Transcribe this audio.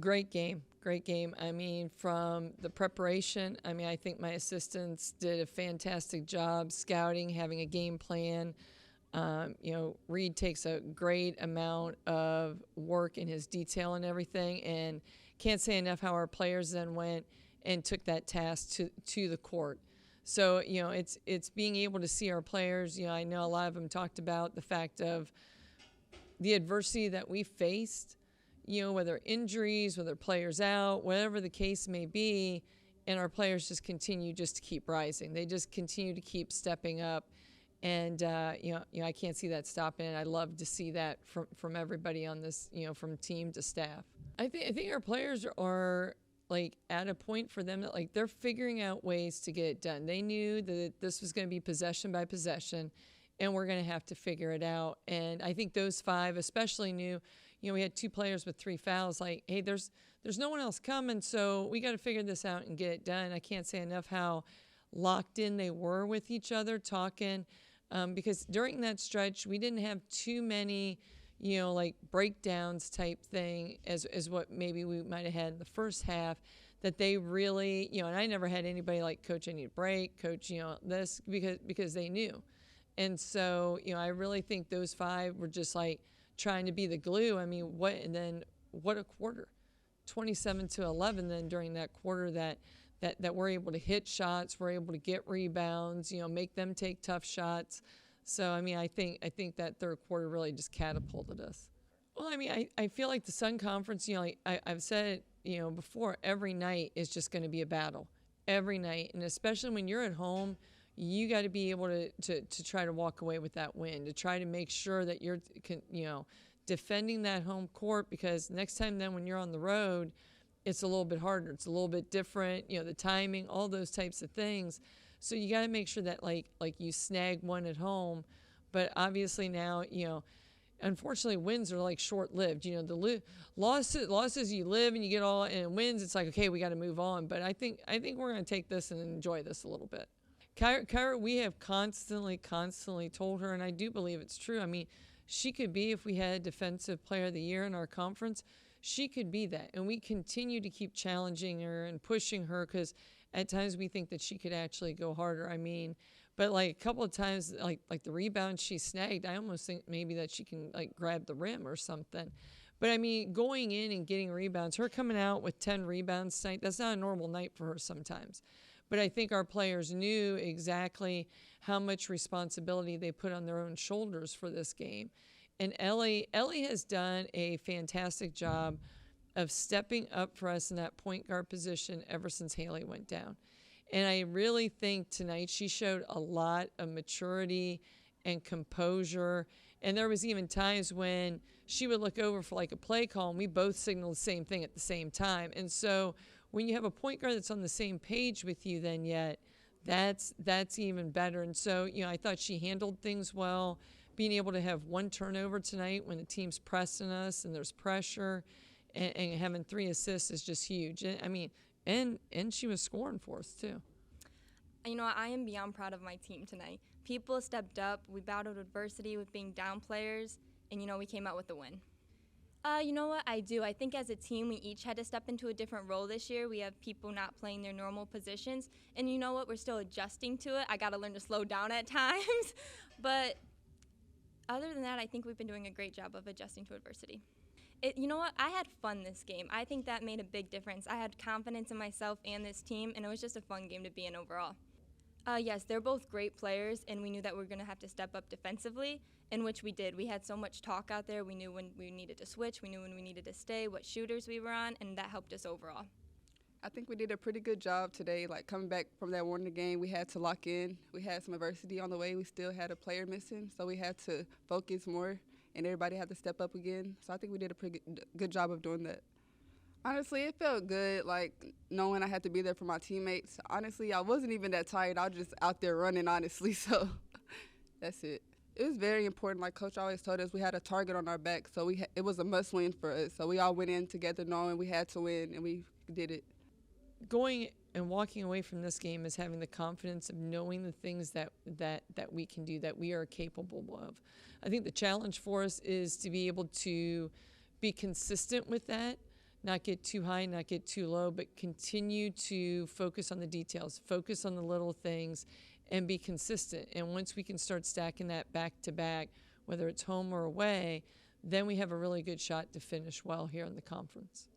Great game. Great game. I mean, from the preparation, I mean, I think my assistants did a fantastic job scouting, having a game plan. Reed takes a great amount of work in his detail and everything, and can't say enough how our players then went and took that task to the court. So, it's being able to see our players. I know a lot of them talked about the fact of the adversity that we faced, whether injuries, whether players out, whatever the case may be, and our players just continue just to keep rising. They just continue to keep stepping up. And, I can't see that stopping. And I love to see that from everybody on this, from team to staff. I think our players are like at a point for them that like they're figuring out ways to get it done. They knew that this was going to be possession by possession, and we're going to have to figure it out. And I think those 5 especially knew, we had 2 players with 3 fouls. Like, hey, there's no one else coming, so we got to figure this out and get it done. I can't say enough how locked in they were with each other, talking. Because during that stretch, we didn't have too many, like breakdowns type thing as what maybe we might have had in the first half, that they really, and I never had anybody like, Coach, I need a break, Coach, this, because they knew. And so, I really think those 5 were just like trying to be the glue. I mean, what a quarter, 27-11 then during that quarter that we're able to hit shots, we're able to get rebounds, make them take tough shots. So, I mean, I think that third quarter really just catapulted us. Well, I mean, I feel like the Sun Conference, I've said it, before, every night is just going to be a battle. Every night. And especially when you're at home, you got to be able to try to walk away with that win, to try to make sure that you're, defending that home court, because next time then when you're on the road, it's a little bit harder. It's a little bit different, the timing, all those types of things. So you got to make sure that like you snag one at home. But obviously now, unfortunately wins are like short-lived. The losses you live and you get all, and wins, it's like, okay, we got to move on. But I think we're going to take this and enjoy this a little bit. Kyra, we have constantly told her, and I do believe it's true. I mean, she could be, if we had Defensive Player of the Year in our conference, she could be that. And we continue to keep challenging her and pushing her, because at times we think that she could actually go harder. I mean, but like a couple of times, like the rebound she snagged, I almost think maybe that she can like grab the rim or something. But I mean, going in and getting rebounds, her coming out with 10 rebounds tonight, that's not a normal night for her sometimes. But I think our players knew exactly how much responsibility they put on their own shoulders for this game. And Ellie has done a fantastic job of stepping up for us in that point guard position ever since Haley went down. And I really think tonight she showed a lot of maturity and composure. And there was even times when she would look over for like a play call, and we both signaled the same thing at the same time. And so when you have a point guard that's on the same page with you, then yet that's even better. And so, I thought she handled things well. Being able to have 1 turnover tonight when the team's pressing us and there's pressure, and having 3 assists is just huge. And, I mean, and she was scoring for us too. I am beyond proud of my team tonight. People stepped up. We battled adversity with being down players, and, we came out with the win. You know what? I do. I think as a team, we each had to step into a different role this year. We have people not playing their normal positions, and you know what? We're still adjusting to it. I got to learn to slow down at times, but other than that, I think we've been doing a great job of adjusting to adversity. You know what? I had fun this game. I think that made a big difference. I had confidence in myself and this team, and it was just a fun game to be in overall. Yes, they're both great players, and we knew that we were going to have to step up defensively, in which we did. We had so much talk out there. We knew when we needed to switch. We knew when we needed to stay, what shooters we were on, and that helped us overall. I think we did a pretty good job today. Like, coming back from that Warner game, we had to lock in. We had some adversity on the way. We still had a player missing, so we had to focus more, and everybody had to step up again. So I think we did a pretty good job of doing that. Honestly, it felt good, like, knowing I had to be there for my teammates. Honestly, I wasn't even that tired. I was just out there running, honestly, so that's it. It was very important. Like Coach always told us, we had a target on our back, so it was a must-win for us. So we all went in together knowing we had to win, and we did it. Going and walking away from this game is having the confidence of knowing the things that we can do, that we are capable of. I think the challenge for us is to be able to be consistent with that, not get too high, not get too low, but continue to focus on the details, focus on the little things, and be consistent. And once we can start stacking that back to back, whether it's home or away, then we have a really good shot to finish well here in the conference.